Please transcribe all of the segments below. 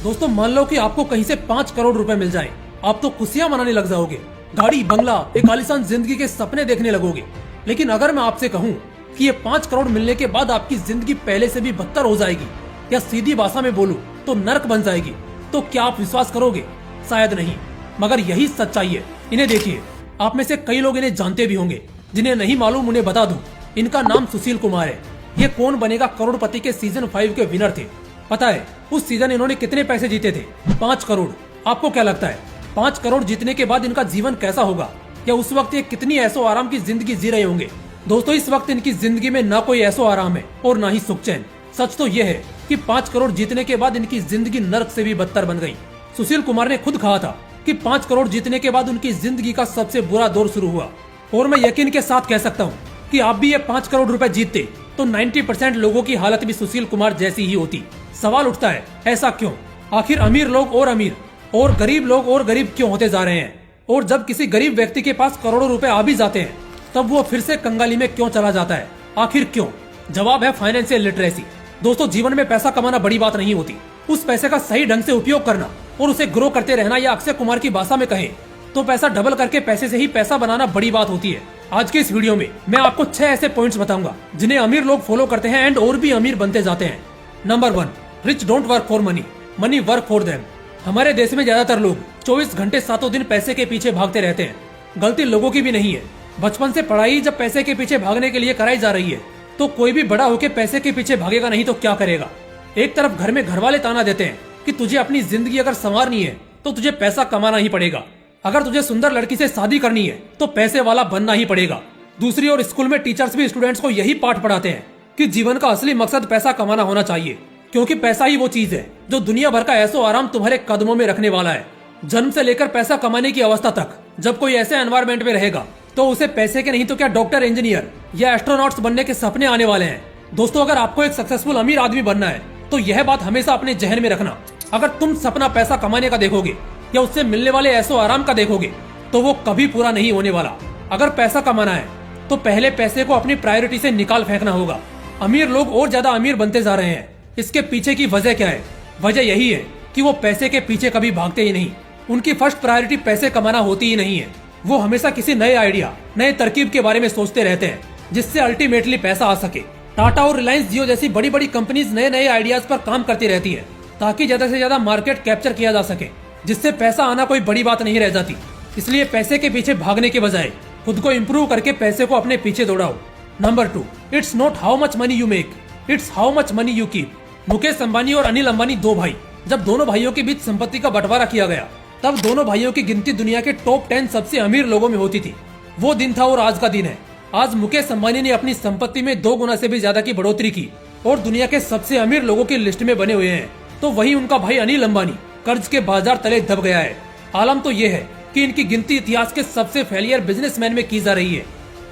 दोस्तों मान लो कि आपको कहीं से 5 करोड़ रुपए मिल जाए, आप तो खुशियां मनाने लग जाओगे, गाड़ी बंगला एक आलीशान जिंदगी के सपने देखने लगोगे। लेकिन अगर मैं आपसे कहूं कि ये 5 करोड़ मिलने के बाद आपकी जिंदगी पहले से भी बदतर हो जाएगी, या सीधी भाषा में बोलूं तो नर्क बन जाएगी, तो क्या आप विश्वास करोगे? शायद नहीं, मगर यही सच्चाई है। इन्हें देखिए, आप में से कई लोग इन्हें जानते भी होंगे, जिन्हें नहीं मालूम उन्हें बता दूं, इनका नाम सुशील कुमार है। ये कौन बनेगा करोड़पति के सीजन 5 के विनर थे। पता है उस सीजन इन्होंने कितने पैसे जीते थे? 5 करोड़। आपको क्या लगता है 5 करोड़ जीतने के बाद इनका जीवन कैसा होगा, या उस वक्त ये कितनी ऐसो आराम की जिंदगी जी रहे होंगे? दोस्तों इस वक्त इनकी जिंदगी में ना कोई ऐसो आराम है और ना ही सुख चैन। सच तो ये है कि 5 करोड़ जीतने के बाद इनकी जिंदगी नर्क से भी बदतर बन गई। सुशील कुमार ने खुद कहा था कि 5 करोड़ जीतने के बाद उनकी जिंदगी का सबसे बुरा दौर शुरू हुआ। और मैं यकीन के साथ कह सकता हूँ कि आप भी ये 5 करोड़ रुपए जीतते तो 90% लोगों की हालत भी सुशील कुमार जैसी ही होती। सवाल उठता है, ऐसा क्यों? आखिर अमीर लोग और अमीर और गरीब लोग और गरीब क्यों होते जा रहे हैं? और जब किसी गरीब व्यक्ति के पास करोड़ों रुपए आ भी जाते हैं, तब वो फिर से कंगाली में क्यों चला जाता है? आखिर क्यों? जवाब है फाइनेंशियल लिटरेसी। दोस्तों जीवन में पैसा कमाना बड़ी बात नहीं होती, उस पैसे का सही ढंग से उपयोग करना और उसे ग्रो करते रहना, या अक्षय कुमार की भाषा में कहें तो पैसा डबल करके पैसे से ही पैसा बनाना बड़ी बात होती है। आज के इस वीडियो में मैं आपको 6 ऐसे पॉइंट्स बताऊंगा जिन्हें अमीर लोग फॉलो करते हैं एंड और भी अमीर बनते जाते हैं। Number 1, rich don't work for money, money work for them. हमारे देश में ज्यादातर लोग 24 घंटे 7 दिन पैसे के पीछे भागते रहते हैं। गलती लोगों की भी नहीं है। बचपन से पढ़ाई जब पैसे के पीछे भागने के लिए कराई जा रही है, तो कोई भी बड़ा होकर पैसे के पीछे भागेगा नहीं तो क्या करेगा? एक तरफ घर में घर वाले ताना देते हैं कि तुझे अपनी जिंदगी अगर संवारनी है तो तुझे पैसा कमाना ही पड़ेगा। अगर तुझे सुंदर लड़की से शादी करनी है तो पैसे वाला बनना ही पड़ेगा। दूसरी ओर स्कूल में टीचर्स भी स्टूडेंट्स को यही पाठ पढ़ाते हैं कि जीवन का असली मकसद पैसा कमाना होना चाहिए, क्योंकि पैसा ही वो चीज है जो दुनिया भर का ऐसो आराम तुम्हारे कदमों में रखने वाला है। जन्म से लेकर पैसा कमाने की अवस्था तक जब कोई ऐसे एनवायरमेंट में रहेगा तो उसे पैसे के नहीं तो क्या डॉक्टर, इंजीनियर या एस्ट्रोनॉट्स बनने के सपने आने वाले हैं। दोस्तों अगर आपको एक सक्सेसफुल अमीर आदमी बनना है तो यह बात हमेशा अपने जहन में रखना। अगर तुम सपना पैसा कमाने का देखोगे या उससे मिलने वाले ऐसो आराम का देखोगे तो वो कभी पूरा नहीं होने वाला। अगर पैसा कमाना है तो पहले पैसे को अपनी प्रायोरिटी से निकाल फेंकना होगा। अमीर लोग और ज्यादा अमीर बनते जा रहे हैं, इसके पीछे की वजह क्या है? वजह यही है कि वो पैसे के पीछे कभी भागते ही नहीं। उनकी फर्स्ट प्रायोरिटी पैसे कमाना होती ही नहीं है। वो हमेशा किसी नए आइडिया, नए तरकीब के बारे में सोचते रहते हैं जिससे अल्टीमेटली पैसा आ सके। टाटा और रिलायंस जियो जैसी बड़ी बड़ी कंपनीज नए नए आइडियाज पर काम करती रहती है ताकि ज्यादा से ज्यादा मार्केट कैप्चर किया जा सके, जिससे पैसा आना कोई बड़ी बात नहीं रह जाती। इसलिए पैसे के पीछे भागने के बजाय खुद को इम्प्रूव करके पैसे को अपने पीछे दौड़ाओ। Number 2, it's not how much money you make, it's how much money you keep. Mukesh Ambani और अनिल अंबानी 2 भाई। जब दोनों भाइयों के बीच संपत्ति का बंटवारा किया गया तब दोनों भाइयों की गिनती दुनिया के टॉप 10 सबसे अमीर लोगों में होती थी। वो दिन था और आज का दिन है। आज मुकेश अंबानी ने अपनी संपत्ति में 2 गुना से भी ज्यादा की बढ़ोतरी की और दुनिया के सबसे अमीर लोगों की लिस्ट में बने हुए हैं। तो वही उनका भाई अनिल अंबानी कर्ज के बाजार तले दब गया है। आलम तो ये है कि इनकी गिनती इतिहास के सबसे फेलियर बिजनेसमैन में की जा रही है।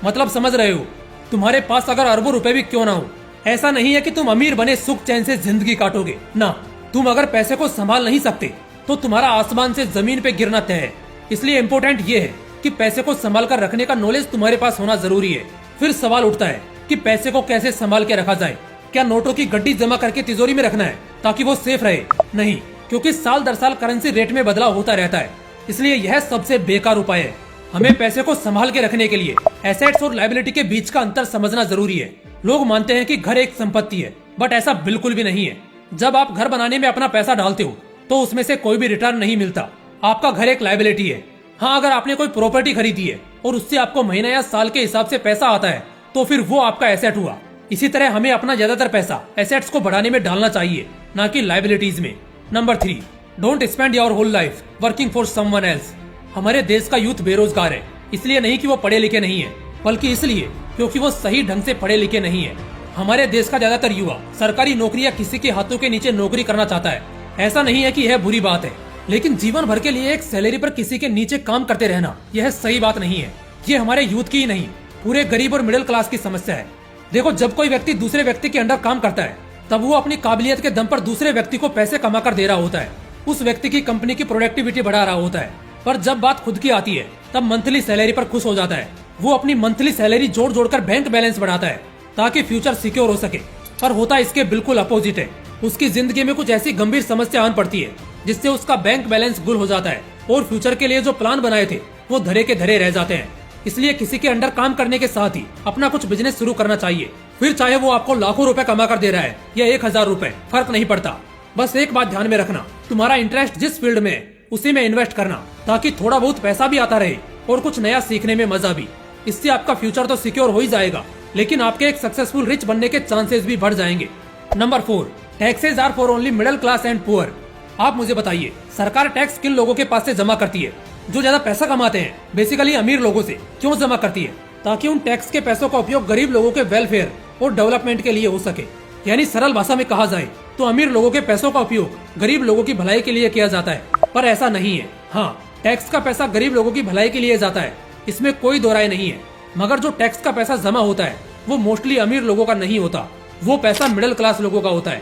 मतलब समझ रहे हो, तुम्हारे पास अगर अरबों रुपए भी क्यों ना हो, ऐसा नहीं है कि तुम अमीर बने सुख चैन से जिंदगी काटोगे ना। तुम अगर पैसे को संभाल नहीं सकते तो तुम्हारा आसमान से जमीन पे गिरना तय है। इसलिए इम्पोर्टेंट ये है कि पैसे को संभाल कर रखने का नॉलेज तुम्हारे पास होना जरूरी है। फिर सवाल उठता है कि पैसे को कैसे संभाल के रखा जाए। क्या नोटों की गड्डी जमा करके तिजोरी में रखना है ताकि वो सेफ रहे? नहीं, क्योंकि साल दर साल करेंसी रेट में बदलाव होता रहता है। इसलिए यह सबसे बेकार उपाय है। हमें पैसे को संभाल के रखने के लिए एसेट्स और लायबिलिटी के बीच का अंतर समझना जरूरी है। लोग मानते हैं कि घर एक संपत्ति है, बट ऐसा बिल्कुल भी नहीं है। जब आप घर बनाने में अपना पैसा डालते हो तो उसमें से कोई भी रिटर्न नहीं मिलता। आपका घर एक लायबिलिटी है। हाँ, अगर आपने कोई प्रॉपर्टी खरीदी है और उससे आपको महीना या साल के हिसाब से पैसा आता है तो फिर वो आपका एसेट हुआ। इसी तरह हमें अपना ज्यादातर पैसा एसेट्स को बढ़ाने में डालना चाहिए, ना कि लायबिलिटीज में। Number 3, don't spend your whole life working for someone else. हमारे देश का यूथ बेरोजगार है, इसलिए नहीं कि वो पढ़े लिखे नहीं है, बल्कि इसलिए क्योंकि वो सही ढंग से पढ़े लिखे नहीं है। हमारे देश का ज्यादातर युवा सरकारी नौकरी या किसी के हाथों के नीचे नौकरी करना चाहता है। ऐसा नहीं है कि यह बुरी बात है, लेकिन जीवन भर के लिए एक सैलरी पर किसी के नीचे काम करते रहना यह सही बात नहीं है। ये हमारे यूथ की ही नहीं, पूरे गरीब और मिडिल क्लास की समस्या है। देखो, जब कोई व्यक्ति दूसरे व्यक्ति के अंडर काम करता है तब वो अपनी काबिलियत के दम पर दूसरे व्यक्ति को पैसे कमा कर दे रहा होता है। उस व्यक्ति की कंपनी की प्रोडक्टिविटी बढ़ा रहा होता है। पर जब बात खुद की आती है तब मंथली सैलरी पर खुश हो जाता है। वो अपनी मंथली सैलरी जोड़ जोड़कर बैंक बैलेंस बढ़ाता है ताकि फ्यूचर सिक्योर हो सके। पर होता इसके बिल्कुल अपोजिट है। उसकी जिंदगी में कुछ ऐसी गंभीर समस्या आन पड़ती है जिससे उसका बैंक बैलेंस गुल हो जाता है और फ्यूचर के लिए जो प्लान बनाए थे वो धरे के धरे रह जाते हैं। इसलिए किसी के अंडर काम करने के साथ ही अपना कुछ बिजनेस शुरू करना चाहिए, फिर चाहे वो आपको लाखों रुपए कमा कर दे रहा है या 1000 रुपए, फर्क नहीं पड़ता। बस एक बात ध्यान में रखना, तुम्हारा इंटरेस्ट जिस फील्ड में है उसी में इन्वेस्ट करना, ताकि थोड़ा बहुत पैसा भी आता रहे और कुछ नया सीखने में मजा भी। इससे आपका फ्यूचर तो सिक्योर हो ही जाएगा, लेकिन आपके एक सक्सेसफुल रिच बनने के चांसेस भी बढ़ जाएंगे। Number 4, taxes are for only middle class and poor. आप मुझे बताइए, सरकार टैक्स किन लोगों के पास से जमा करती है? जो ज्यादा पैसा कमाते हैं, बेसिकली अमीर लोगों से। क्यों जमा करती है? ताकि उन टैक्स के पैसों का उपयोग गरीब लोगों के वेलफेयर और डेवलपमेंट के लिए हो सके। यानी सरल भाषा में कहा जाए तो अमीर लोगों के पैसों का उपयोग गरीब लोगों की भलाई के लिए किया जाता है। पर ऐसा नहीं है। हाँ, टैक्स का पैसा गरीब लोगों की भलाई के लिए जाता है, इसमें कोई दो राय नहीं है। मगर जो टैक्स का पैसा जमा होता है वो मोस्टली अमीर लोगों का नहीं होता, वो पैसा मिडिल क्लास लोगों का होता है।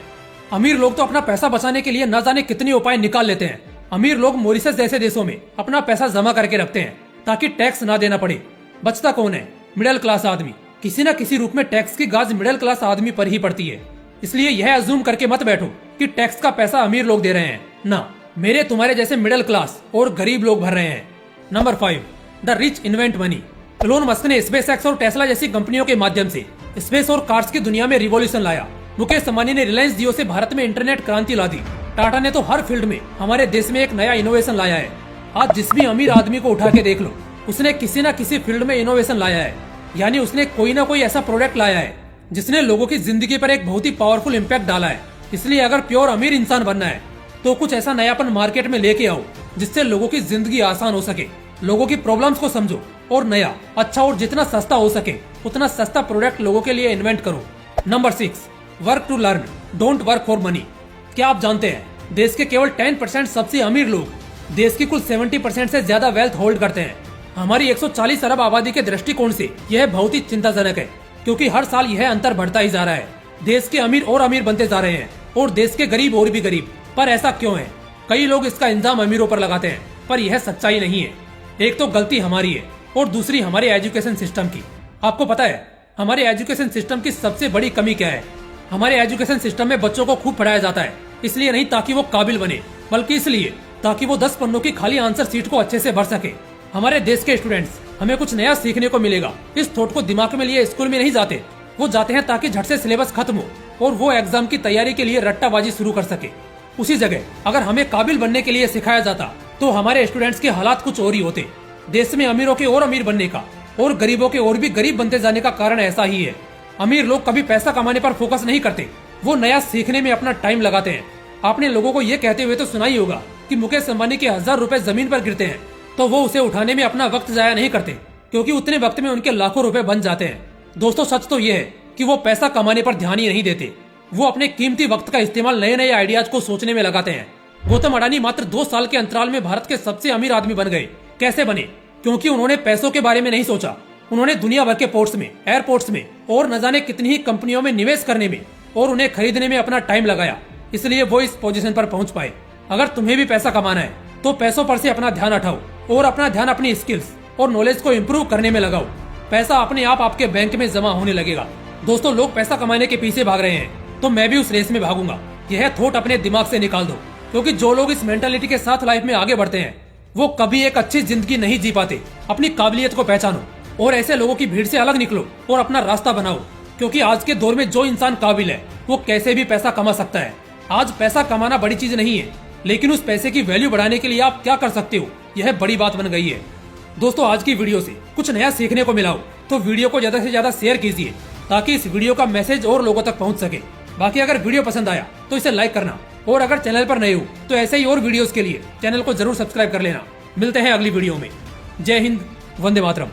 अमीर लोग तो अपना पैसा बचाने के लिए न जाने कितने उपाय निकाल लेते हैं। अमीर लोग मॉरिशस जैसे देशों में अपना पैसा जमा करके रखते हैं ताकि टैक्स ना देना पड़े। बचता कौन है? मिडिल क्लास आदमी। किसी न किसी रूप में टैक्स की गाज मिडिल क्लास आदमी पर ही पड़ती है। इसलिए यह अज्यूम करके मत बैठो कि टैक्स का पैसा अमीर लोग दे रहे हैं। ना, मेरे तुम्हारे जैसे मिडिल क्लास और गरीब लोग भर रहे हैं। Number 5, the rich invent money. Elon Musk ने स्पेसएक्स और टेस्ला जैसी कंपनियों के माध्यम से स्पेस और कार्स की दुनिया में रिवॉल्यूशन लाया। मुकेश अंबानी ने रिलायंस जियो से भारत में इंटरनेट क्रांति ला दी। टाटा ने तो हर फील्ड में हमारे देश में एक नया इनोवेशन लाया है। आज जिस भी अमीर आदमी को उठा के देख लो, उसने किसी न किसी फील्ड में इनोवेशन लाया है। यानी उसने कोई ना कोई ऐसा प्रोडक्ट लाया है जिसने लोगों की जिंदगी पर एक बहुत ही पावरफुल इम्पैक्ट डाला है। इसलिए अगर प्योर अमीर इंसान बनना है तो कुछ ऐसा नयापन मार्केट में लेके आओ जिससे लोगों की जिंदगी आसान हो सके। लोगों की प्रॉब्लम्स को समझो और नया, अच्छा और जितना सस्ता हो सके उतना सस्ता प्रोडक्ट लोगों के लिए इन्वेंट करो। Number 6, work to learn, don't work for money. क्या आप जानते हैं देश के केवल 10% सबसे अमीर लोग देश की कुल 70% से ज्यादा वेल्थ होल्ड करते हैं। हमारी 140 अरब आबादी के दृष्टिकोण से यह बहुत ही चिंताजनक है, क्योंकि हर साल यह अंतर बढ़ता ही जा रहा है। देश के अमीर और अमीर बनते जा रहे हैं और देश के गरीब और भी गरीब। पर ऐसा क्यों है? कई लोग इसका इल्जाम अमीरों पर लगाते हैं, पर यह सच्चाई नहीं है। एक तो गलती हमारी है और दूसरी हमारे एजुकेशन सिस्टम की। आपको पता है हमारे एजुकेशन सिस्टम की सबसे बड़ी कमी क्या है? हमारे एजुकेशन सिस्टम में बच्चों को खूब पढ़ाया जाता है, इसलिए नहीं ताकि वो काबिल बने, बल्कि इसलिए ताकि वो 10 पन्नों की खाली आंसर सीट को अच्छे से भर सके। हमारे देश के स्टूडेंट्स, हमें कुछ नया सीखने को मिलेगा, इस थॉट को दिमाग में लिए स्कूल में नहीं जाते। वो जाते हैं ताकि झट से सिलेबस खत्म हो और वो एग्जाम की तैयारी के लिए रट्टाबाजी शुरू कर सके। उसी जगह अगर हमें काबिल बनने के लिए सिखाया जाता तो हमारे स्टूडेंट्स के हालात कुछ और ही होते। देश में अमीरों के और अमीर बनने का और गरीबों के और भी गरीब बनते जाने का कारण ऐसा ही है। अमीर लोग कभी पैसा कमाने पर फोकस नहीं करते, वो नया सीखने में अपना टाइम लगाते हैं। आपने लोगों को ये कहते हुए तो सुना ही होगा कि मुकेश अंबानी के 1000 रुपए जमीन पर गिरते हैं तो वो उसे उठाने में अपना वक्त जाया नहीं करते, क्योंकि उतने वक्त में उनके लाखों रुपए बन जाते हैं। दोस्तों, सच तो ये है कि वो पैसा कमाने पर ध्यान ही नहीं देते, वो अपने कीमती वक्त का इस्तेमाल नए नए आइडियाज को सोचने में लगाते हैं। गौतम अडानी मात्र 2 साल के अंतराल में भारत के सबसे अमीर आदमी बन गए। कैसे बने? क्योंकि उन्होंने पैसों के बारे में नहीं सोचा। उन्होंने दुनिया भर के पोर्ट्स में, एयरपोर्ट्स में और न जाने कितनी ही कंपनियों में निवेश करने में और उन्हें खरीदने में अपना टाइम लगाया, इसलिए वो इस पोजीशन पर पहुंच पाए। अगर तुम्हें भी पैसा कमाना है तो पैसों पर से अपना ध्यान हटाओ और अपना ध्यान अपनी स्किल्स और नॉलेज को इम्प्रूव करने में लगाओ। पैसा अपने आप आपके बैंक में जमा होने लगेगा। दोस्तों, लोग पैसा कमाने के पीछे भाग रहे हैं तो मैं भी उस रेस में भागूंगा, यह थॉट अपने दिमाग से निकाल दो। क्योंकि जो लोग इस मेंटालिटी के साथ लाइफ में आगे बढ़ते हैं वो कभी एक अच्छी जिंदगी नहीं जी पाते। अपनी काबिलियत को पहचानो और ऐसे लोगों की भीड़ से अलग निकलो और अपना रास्ता बनाओ। क्योंकि आज के दौर में जो इंसान काबिल है वो कैसे भी पैसा कमा सकता है। आज पैसा कमाना बड़ी चीज नहीं है, लेकिन उस पैसे की वैल्यू बढ़ाने के लिए आप क्या कर सकते हो, यह बड़ी बात बन गई है। दोस्तों, आज की वीडियो से कुछ नया सीखने को मिला हो तो वीडियो को ज्यादा से ज्यादा शेयर कीजिए, ताकि इस वीडियो का मैसेज और लोगों तक पहुंच सके। बाकी अगर वीडियो पसंद आया तो इसे लाइक करना, और अगर चैनल पर नए हो तो ऐसे ही और वीडियोस के लिए चैनल को जरूर सब्सक्राइब कर लेना। मिलते हैं अगली वीडियो में। जय हिंद, वंदे मातरम।